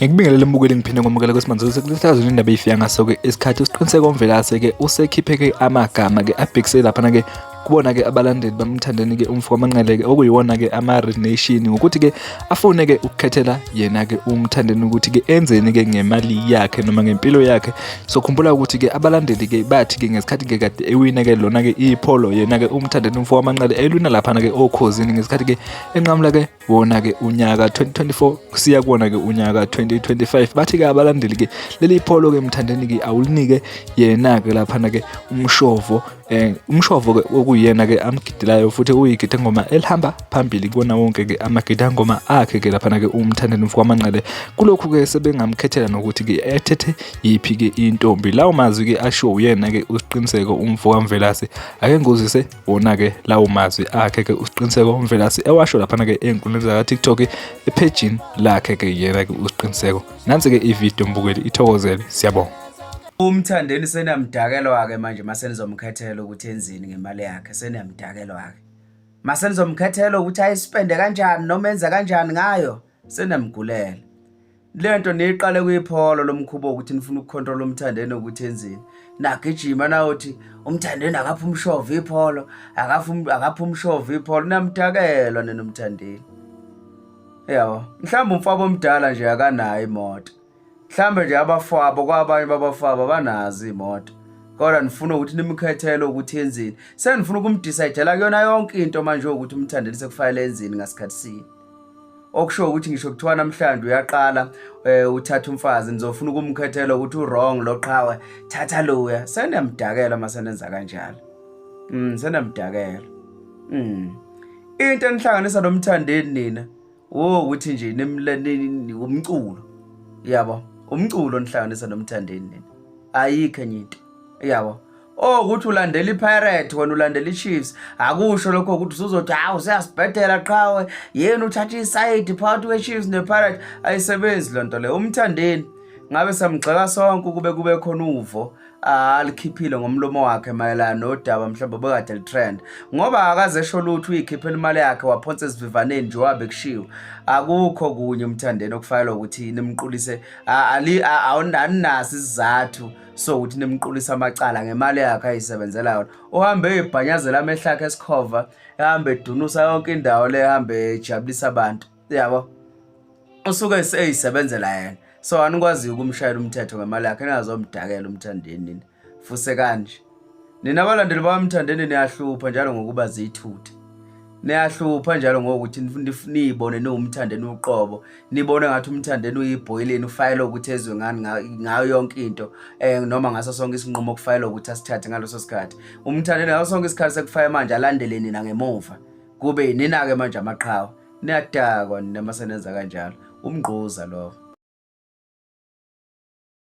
Ngikubingelele mbukeli ngiphinde ngomukela kwesimanje sekulethazo indaba eyifika ngaso-ke isikhathi usiqiniseko uMvelase-ke usekhiphe-ke amagama-ke abhekise laphana-ke kubona-ke abalandeli bamthandeni-ke umfo kaManqele-ke okuyiwona-ke ama-Renation ngokuthi-ke afune-ke ukukhethela yena-ke umthandeni ukuthi-ke enzeni-ke ngemali yakhe noma ngempilo yakhe. Sokhumbula ukuthi-ke abalandeli-ke bathi-ke ngesikhathi-ke kade ewina-ke lona-ke ipholo yena-ke umthandeni umfo kaManqele elwina laphana-ke okhosini ngesikhathi-ke enqamula-ke wona-ke unyaka 2024 kusiya kuwona-ke unyaka 2025. Bathi-ke abalandeli-ke leli pholo-ke mthandeni-ke awulinike yena-ke laphana-ke umshovo-ke okuyena-ke amgidelayo futhi uyigida ngoma elihamba phambili kubona wonke-ke amagida ngoma akhe-ke laphana-ke umthandeni umfo kaManqele. Kulokhu-ke sebengamkhethela nokuthi-ke ethethe yiphi-ke intombi. Lawo mazwi-ke asho uyena-ke uSiqiniseko umfo kaMvelase. Ake ngozise wona-ke lawo mazwi akhe-ke uSiqiniseko uMvelase ewasho laphana-ke ey'nkundleni zaka-TikTok ephejini lakhe-ke yena-ke uSiqiniseko. Nansi-ke ividiyo mbukeli ithokozele, siyabonga. Umthandeni seniyamdakelwa-ke manje masenizomkhethela ukuthi enzini ngemali yakhe, seniyamdakelwa-ke. Masenizomkhethela ukuthi ayispende kanjani noma enze kanjani ngayo, seniyamgulela. Lento niyiqale kuyipholo lomkhubo ukuthi nifuna ukukhontrola umthandeni ukuthi enzini. Nagijima nawuthi umthandeni akapha umshovu ipholo, akapha umshovu ipholo, niyamdakelwa nina umthandeni. Yabo, mhlawumbe umfabo omdala nje akanayo imoto. Mhlambe nje abafabo kwabanye babafabo banazi imoto. Kodwa nifuna ukuthi nimkhethele ukuthi enzini. Senifuna ukumdecide kuyona yonke into manje ukuthi umthandeni sekufanele enzini ngasikhathi sini. Okusho ukuthi ngisho kuthiwa namhlanje uyaqala uthatha umfazi nizofuna ukumkhethela ukuthi wrong lo qhawe thatha loya. Seniyamdakela masenenza kanjalo. Seniyamdakela. Into enihlanganisa nomthandeni nina ukuthi nje nimleni umculo. Yabo. Umculo nihlanganisa nomthandeni nina. Ayikho enye into. Yabo. Ukuthi ulandela iPirate wena ulandela iChiefs akusho lokho ukuthi usuzothi hawu siyasibhedela qhawe yena uthatha iside phakathi kweChiefs nePirate ayisebenzi lonto le. Umthandeni ngabe samgxeka sonke kube khona uvo alikhiphile ngomlomo wakhe mayelana nodaba mhlawumbe bekade litrend ngoba akaze esho lutho uyikhiphela imali yakhe waphonsa esivivaneni nje wabe kushiwo. Akukho kunye umthandeni okufanele ukuthi nimqulise awunasi isizathu so ukuthi nimqulisa amacala ngemali yakhe ayisebenzela yona. Uhambe ebhanyazela amehla akhe esikhova, ehambe edunusa yonke indawo le, ehambe ejabulisa abantu. Yabo. Usuke eseyisebenzela yena. So anikwazi ukumshayela umthetho ngemali yakhe, ningazomdakela umthandeni nina. Fuse kanje. Nina abalandeli bamthandeni niyahlupha njalo ngokuba zithuthe. Niyahlupha njalo ngokuthi nibone nomthandeni uqobo. Nibone ngathi umthandeni uyibhoyileni ufayela ukuthi ezwe ngani ngayo yonke into noma ngaso sonke isinqumo okufayela ukuthi asithathe ngaloso sikhathi. Umthandeni ngaso sonke isikhathi sekufaya manje alandele nina ngemuva. Kube nina ke manje amaqhawe. Niyadakwa nina masenenza kanjalo. Umngquza lo.